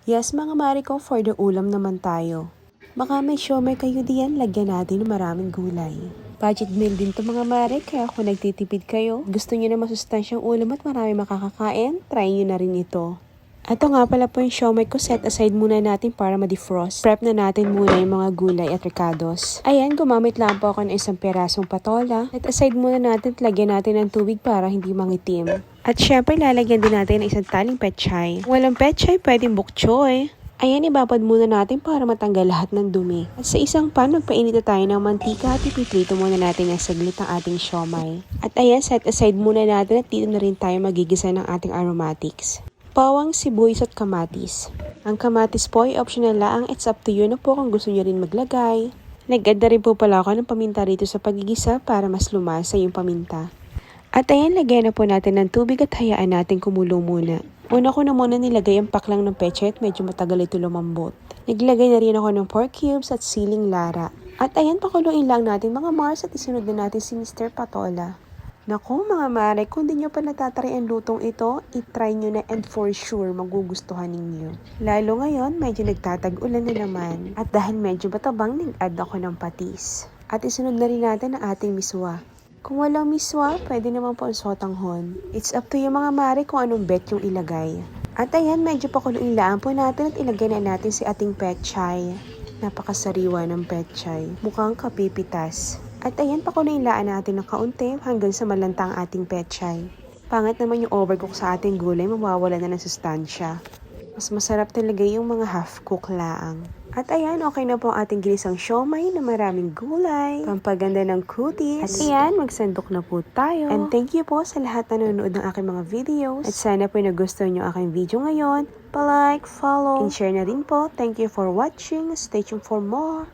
Yes mga mare ko, for the ulam naman tayo. Baka may siomai kayo diyan, lagyan natin ng maraming gulay. Budget meal din to mga mare, kaya kung nagtitipid kayo, gusto nyo na masustansyang ulam at marami makakakain, try nyo na rin ito. Ito nga pala po yung siomai ko, set aside muna natin para ma-defrost. Prep na natin muna yung mga gulay at ricados. Ayan, gumamit lang po ako ng isang perasong patola. Set aside muna natin at lagyan natin ng tubig para hindi mangitim. At syempre, lalagyan din natin ng isang taling petchay. Kung walang petchay, pwedeng bok choy. Ayan, ibabad muna natin para matanggal lahat ng dumi. At sa isang pan, magpainit na tayo ng mantika at ipiprito muna natin ng saglit ang ating siomai. At ayan, set aside muna natin at dito na rin tayo magigisa ng ating aromatics. Bawang, sibuyas at kamatis. Ang kamatis po ay optional lang, it's up to you na po kung gusto nyo rin maglagay. Nag-add na rin po pala ako ng paminta rito sa pagigisa para mas lumasa yung paminta. At ayan, lagyan na po natin ng tubig at hayaan natin kumulo muna. Una ko na muna nilagay ang paklang ng peche at medyo matagal ito lumambot. Naglagay na rin ako ng pork cubes at siling lara. At ayan, pakuluin lang natin mga Mars at isunod na natin si Mr. Patola. Naku mga mare, kung di nyo pa natatry ang lutong ito, itry nyo na and for sure magugustuhan ninyo. Lalo ngayon, medyo nagtatag-ulan na naman. At dahil medyo matabang, nag-add ako ng patis. At isunod na rin natin ang ating miswa. Kung walang miswa, pwede naman po ang sotanghon. It's up to you mga mare kung anong bet yung ilagay. At ayan, medyo pakuluin lang po natin at ilagay na natin si ating petchay. Napakasariwa ng petchay. Mukhang kapipitas. At ayan, pakuloyin natin ng kaunti hanggang sa malanta ang ating petchay. Pangit naman yung overcook sa ating gulay, mawawala na ng sustansya. Mas masarap talaga yung mga half-cook laang. At ayan, okay na po ang ating ginisang siomai na maraming gulay, pampaganda ng cuties. At ayan, magsandok na po tayo. And thank you po sa lahat na nanonood ng aking mga videos. At sana po nagustuhan nyo aking video ngayon. Pa-like, follow, and share na rin po. Thank you for watching. Stay tuned for more.